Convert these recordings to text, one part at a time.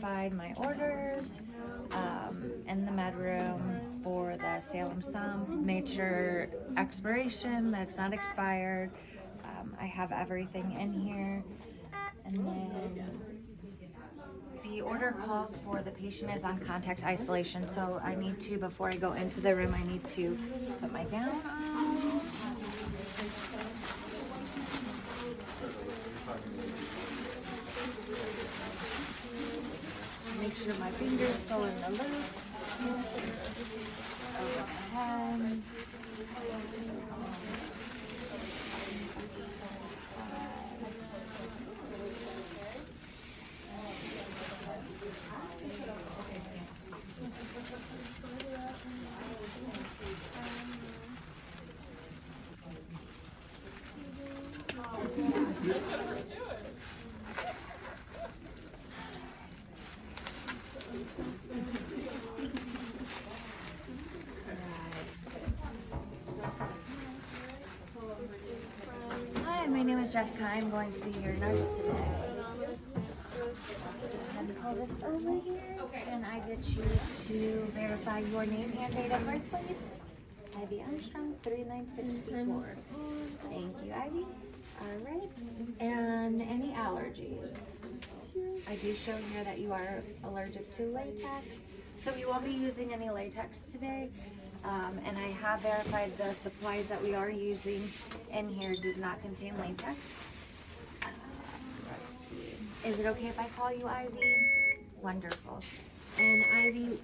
verified my orders in the med room for the Salem Sum, made sure expiration, that it's not expired. I have everything in here. And then the order calls for the patient is on contact isolation, so I need to, before I go into the room, I need to put my gown on. Make sure my fingers go in the loop. Over the head. Hi, my name is Jessica. I'm going to be your nurse today. Go ahead and pull this over here. Can I get you to verify your name and date of birth, please? Ivy Armstrong, 3964. Thank you, Ivy. All right. And any allergies? I do show here that you are allergic to latex, so we won't be using any latex today. And I have verified the supplies that we are using in here does not contain latex. Let's see. Is it okay if I call you Ivy? Wonderful. And Ivy,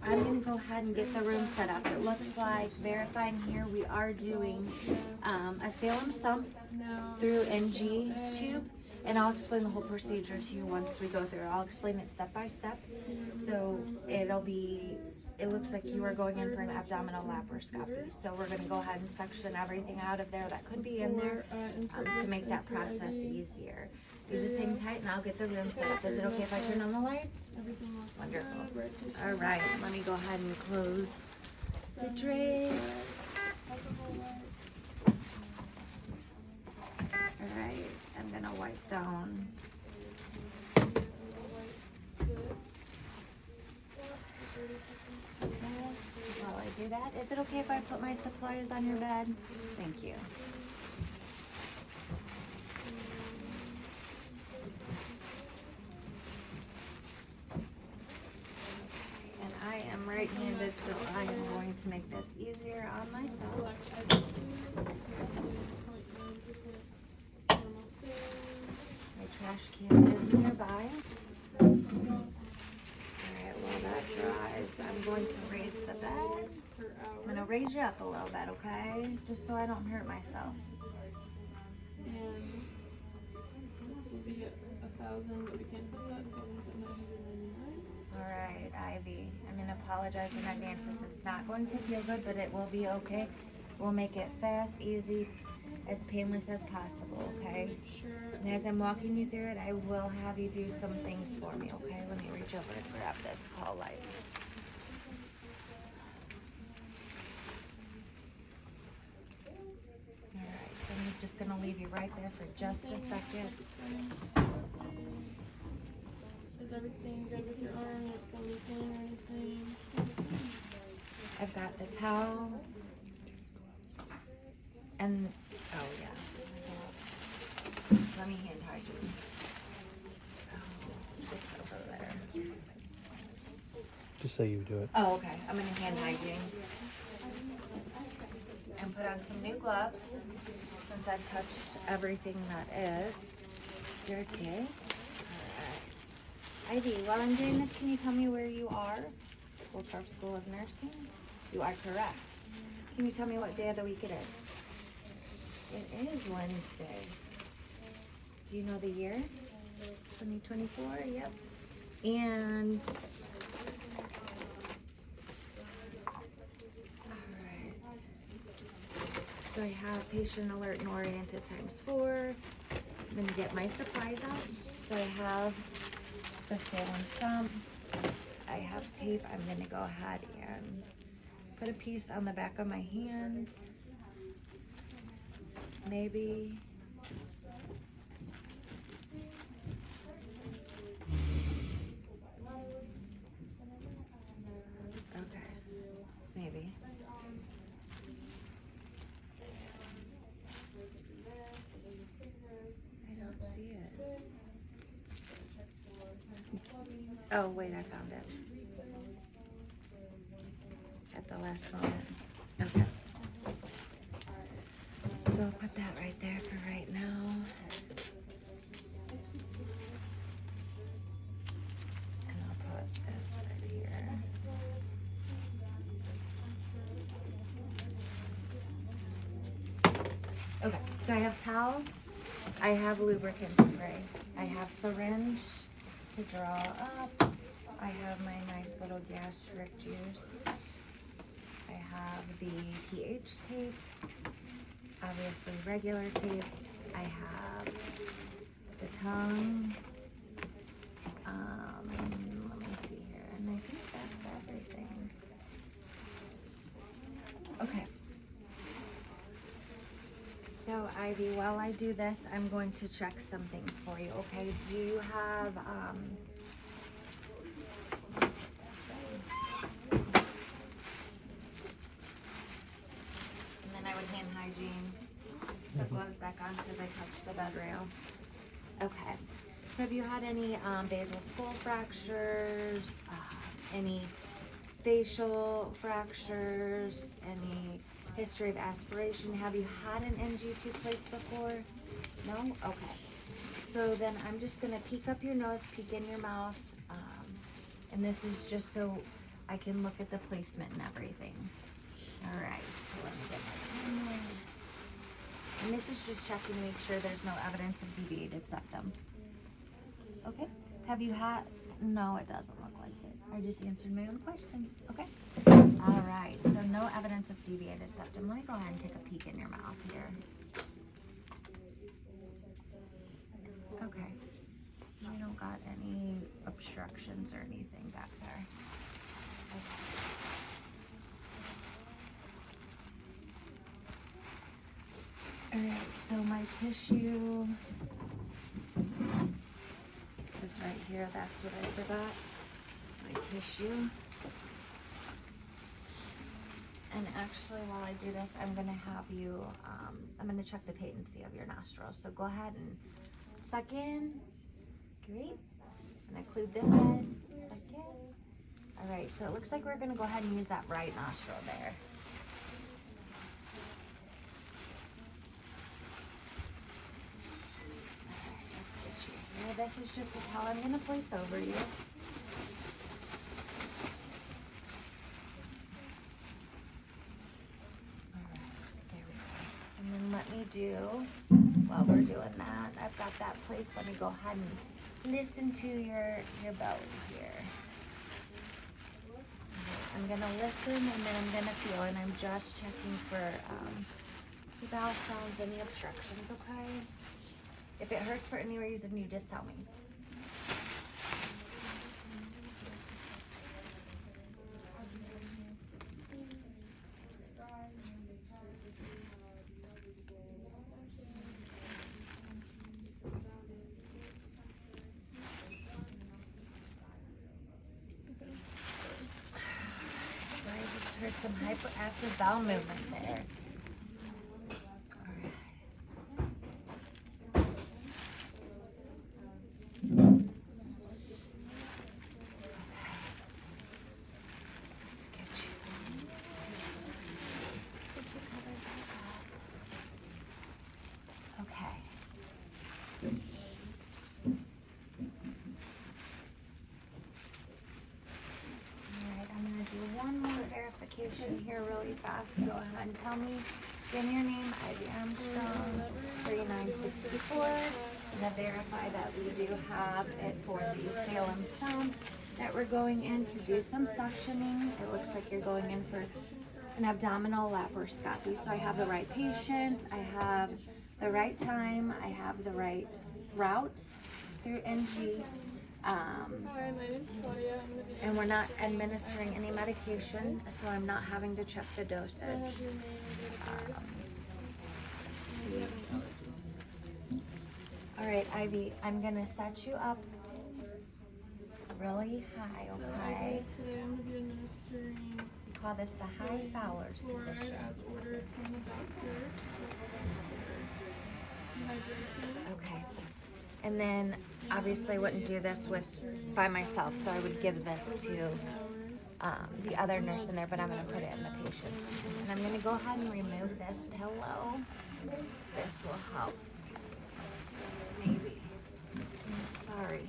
I'm going to go ahead and get the room set up. It looks like verifying here we are doing a Salem Sump through NG tube. And I'll explain the whole procedure to you once we go through. I'll explain it step by step. So it looks like you are going in for an abdominal laparoscopy. So we're going to go ahead and section everything out of there that could be in there to make that process easier. You just hang tight and I'll get the room set up. Is it okay if I turn on the lights? Wonderful. All right, let me go ahead and close the drape. All right, I'm going to wipe down. Yes, while I do that, is it okay if I put my supplies on your bed? Thank you. And I am right-handed, so I am going to make this easier on myself. My trash can is nearby. Alright, while that dries, I'm going to raise the bed. I'm going to raise you up a little bit, okay? Just so I don't hurt myself. And this will be at 1,000, but we can't put that, so we'll put 999. Alright, Ivy. I'm going to apologize in advance. This is not going to feel good, but it will be okay. We'll make it fast, easy, as painless as possible, okay? Sure. And as I'm walking you through it, I will have you do some things for me, okay? Let me reach over and grab this call light. Alright, so I'm just going to leave you right there for just a second. Is everything good with your arm? Like the weekend or anything? I've got the towel. And, oh yeah. Let me hand hide you. Oh, it's over there. Just say you do it. Oh, okay. I'm gonna hand hide you. And put on some new gloves since I've touched everything that is dirty. Alright. Ivy, while I'm doing this, can you tell me where you are? Wolfthorpe School of Nursing? You are correct. Can you tell me what day of the week it is? It is Wednesday. Do you know the year? 2024, yep. And alright. So I have patient alert and oriented ×4. I'm gonna get my supplies out. So I have the Salem Sump. I have tape. I'm gonna go ahead and put a piece on the back of my hand. Maybe. Oh, wait, I found it. At the last moment. Okay. So I'll put that right there for right now. And I'll put this right here. Okay, so I have towel, I have lubricant spray, I have syringe to draw up, I have my nice little gastric juice, I have the pH tape, obviously regular tape, I have the tongue, let me see here, and I think that's everything. Okay. So Ivy, while I do this, I'm going to check some things for you, okay? Do you have, and then I would hand hygiene the gloves back on because I touched the bed rail. Okay. So have you had any basal skull fractures, any facial fractures, any history of aspiration? Have you had an NG tube placed before? No? Okay. So then I'm just gonna peek up your nose, peek in your mouth, and this is just so I can look at the placement and everything. All right, so let's get my camera. And this is just checking to make sure there's no evidence of deviated septum. Okay. Have you had, no, it doesn't look like it. I just answered my own question. Okay. All right, so no evidence of deviated septum. Let me go ahead and take a peek in your mouth here. Okay, so you don't got any obstructions or anything back there. Okay. All right, so my tissue is right here. That's what I forgot. My tissue. And actually, while I do this, I'm gonna have you, I'm gonna check the patency of your nostrils. So go ahead and suck in. Great. And occlude this end. Suck in. All right, so it looks like we're gonna go ahead and use that right nostril there. All right, let's get you here. This is just a towel I'm gonna place over you. Let me do, while we're doing that, I've got that placed. Let me go ahead and listen to your belly here. I'm gonna listen and then I'm gonna feel, and I'm just checking for the bowel sounds, any obstructions, okay? If it hurts for any reason, you just tell me. Heard some hyperactive bowel movement there. Here really fast. Go ahead and tell me. Give me your name, Ivy Armstrong, 3964. I'm going to verify that we do have it for the Salem Sound that we're going in to do some suctioning. It looks like you're going in for an abdominal laparoscopy. So I have the right patient, I have the right time, I have the right route through NG. Hi, my name's Claudia. And we're not administering any medication, so I'm not having to check the dosage. Let's see. All right, Ivy, I'm gonna set you up really high, okay? Today I'm going to be administering We call this the high Fowler's position. as ordered from the doctor. Hydration. Okay. And then obviously I wouldn't do this by myself, so I would give this to the other nurse in there, but I'm going to put it in the patient's. And I'm going to go ahead and remove this pillow. This will help. Maybe. I'm sorry.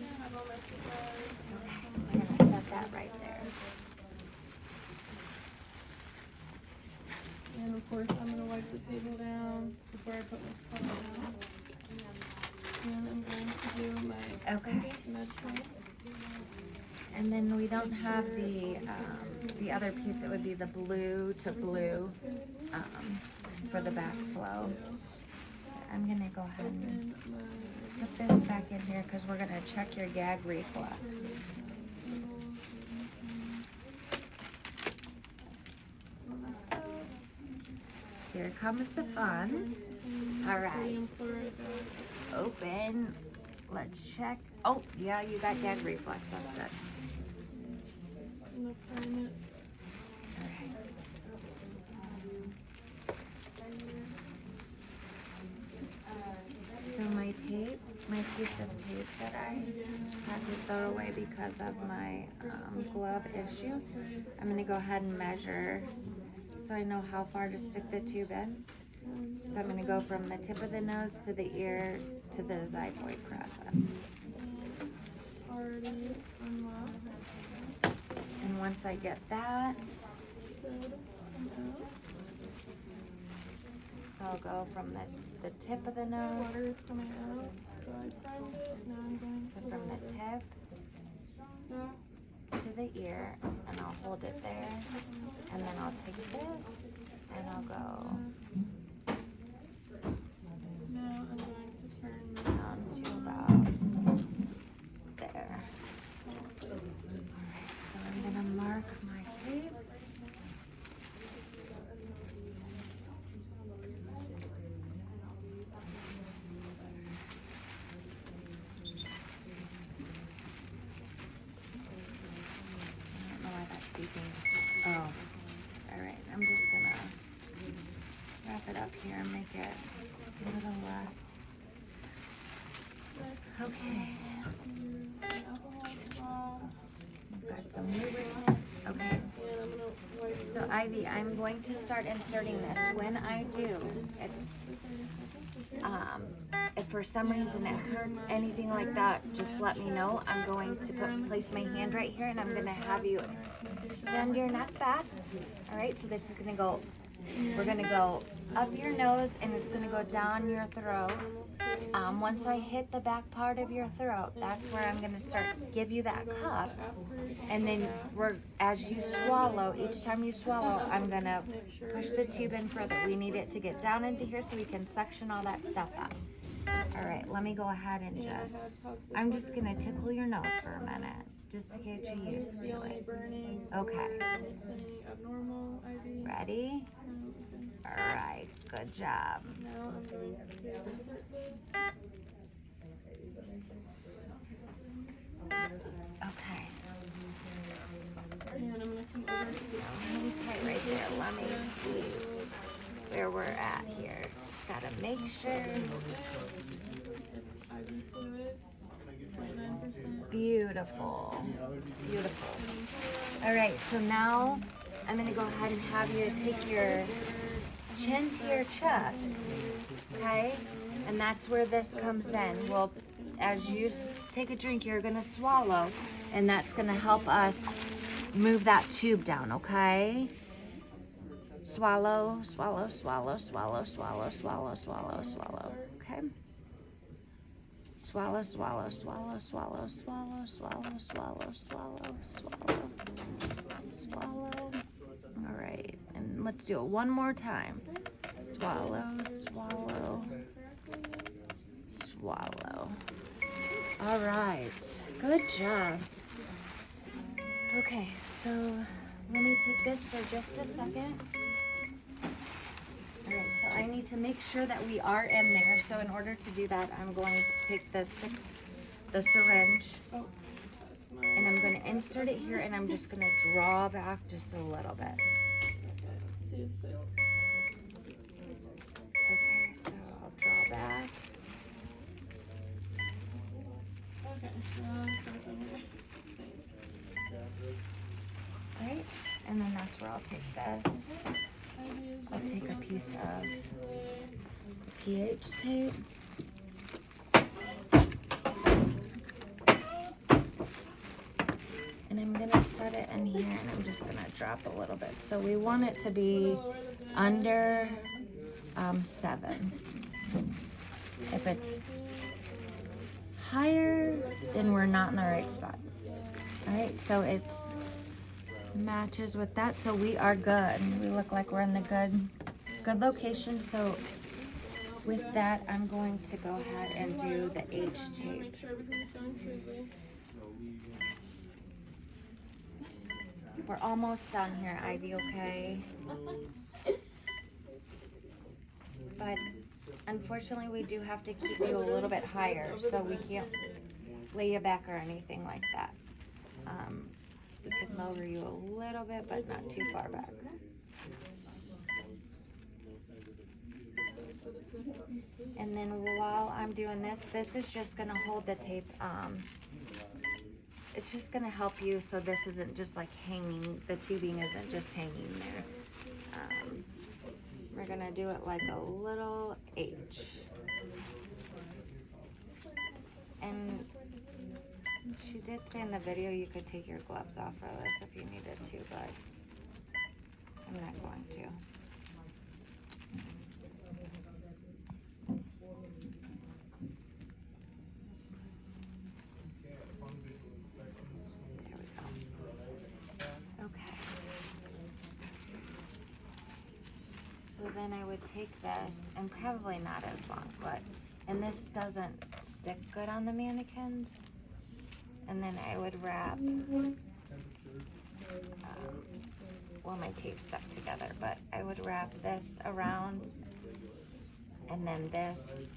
I have all my supplies. Okay, I'm going to set that right there. And of course, I'm gonna wipe the table down before I put my spot down. And I'm going to do my second med tray. And then we don't have the other piece. It would be the blue to blue for the backflow. I'm gonna go ahead and put this back in here because we're gonna check your gag reflex. Here comes the fun. All right. Open. Let's check. Oh, yeah, you got gag reflex. That's good. All right. So my tape, my piece of tape that I had to throw away because of my glove issue, I'm going to go ahead and measure so I know how far to stick the tube in. So I'm going to go from the tip of the nose to the ear to the xiphoid process. And once I get that, so I'll go from the tip of the nose. Water is coming out, so I found it. Now I'm going So from the tip to the ear, and I'll hold it there, and then I'll take this, and I'll go Now I'm going to turn this down to about there. Alright, so I'm gonna mark my tape. Oh, all right. I'm just gonna wrap it up here and make it a little less. Okay. We've got some lubricant. Okay. So Ivy, I'm going to start inserting this. When I do, it's if for some reason it hurts, anything like that, just let me know. I'm going to place my hand right here, and I'm gonna have you extend your neck back. All right, so this is gonna go, we're gonna go up your nose, and it's gonna go down your throat. Once I hit the back part of your throat, that's where I'm gonna start, give you that cup, and then as you swallow, each time you swallow, I'm gonna push the tube in further. We need it to get down into here so we can suction all that stuff up. All right, let me go ahead and I'm just gonna tickle your nose for a minute, just to get you used to it. Okay. Ready? All right, good job. Now I'm going to insert this. Okay. And I'm going to come over to this. Hang tight right there. Let me see where we're at here. Just gotta make sure. It's IV fluid, 0.9%. Beautiful. Beautiful. All right, so now I'm gonna go ahead and have you take your chin to your chest, okay? And that's where this comes in. Well, as you take a drink, you're gonna swallow, and that's gonna help us move that tube down, okay? Swallow, swallow, swallow, swallow, swallow, swallow, swallow, swallow, okay? Swallow, swallow, swallow, swallow, swallow, swallow, swallow, swallow, swallow, swallow. All right, and let's do it one more time. Swallow, swallow, swallow. All right, good job. Okay, so let me take this for just a second. All right, so I need to make sure that we are in there. So in order to do that, I'm going to take the syringe, and I'm going to insert it here, and I'm just going to draw back just a little bit. Okay, so I'll draw back. Okay. Start over here. Right? And then that's where I'll take this. I'll take a piece of pH tape. And I'm gonna set it in here and I'm just gonna drop a little bit. So we want it to be under 7. If it's higher, then we're not in the right spot. All right, so it's matches with that, so we are good. We look like we're in the good location. So with that, I'm going to go ahead and do the H tape. Make sure everything's going smoothly. We're almost done here, Ivy, okay? But unfortunately, we do have to keep you a little bit higher, so we can't lay you back or anything like that. We could lower you a little bit, but not too far back. And then while I'm doing this, this is just gonna hold the tape. It's just gonna help you so this isn't just like hanging, the tubing isn't just hanging there. We're gonna do it like a little H. And she did say in the video you could take your gloves off for this if you needed to, but I'm not going to. There we go. Okay. So then I would take this, and probably not as long, but, and this doesn't stick good on the mannequins. And then I would wrap, well, my tape's stuck together, but I would wrap this around, and then this.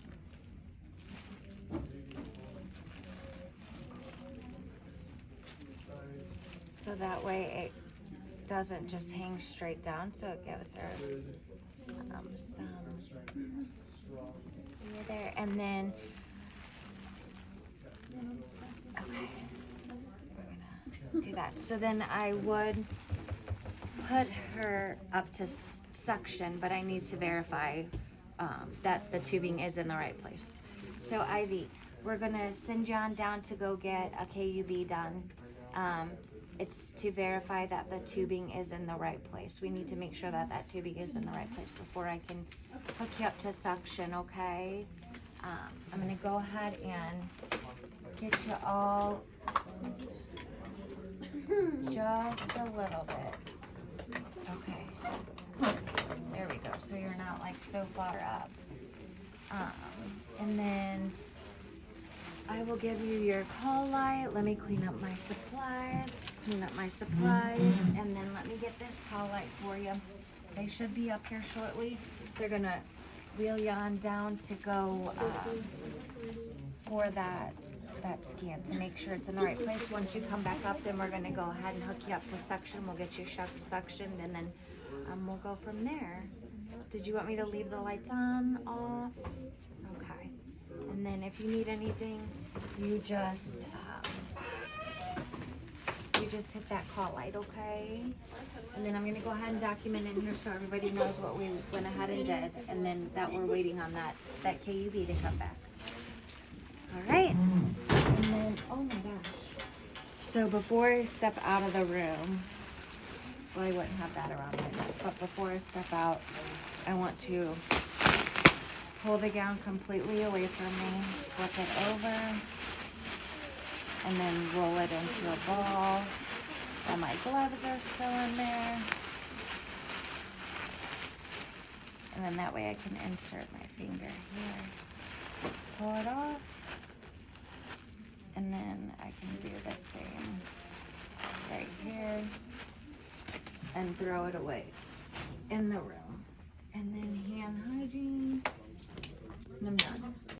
So that way it doesn't just hang straight down, so it gives her some there. And then, okay, we're gonna do that. So then I would put her up to suction, but I need to verify that the tubing is in the right place. So Ivy, we're gonna send you on down to go get a KUB done. It's to verify that the tubing is in the right place. We need to make sure that that tubing is in the right place before I can hook you up to suction, okay? I'm gonna go ahead and get you all just a little bit. Okay, there we go. So you're not like so far up. And then I will give you your call light. Let me clean up my supplies, and then let me get this call light for you. They should be up here shortly. They're gonna wheel you on down to go for that scan to make sure it's in the right place. Once you come back up, then we're gonna go ahead and hook you up to suction. We'll get you suctioned, and then we'll go from there. Did you want me to leave the lights on, off? Okay. And then if you need anything, you just hit that call light, okay? And then I'm gonna go ahead and document in here so everybody knows what we went ahead and did, and then that we're waiting on that KUB to come back. All right. And then, oh my gosh. So before I step out of the room, well, I wouldn't have that around my neck, but before I step out, I want to pull the gown completely away from me, flip it over, and then roll it into a ball. And my gloves are still in there. And then that way I can insert my finger here. Pull it off. And then I can do the same right here and throw it away in the room.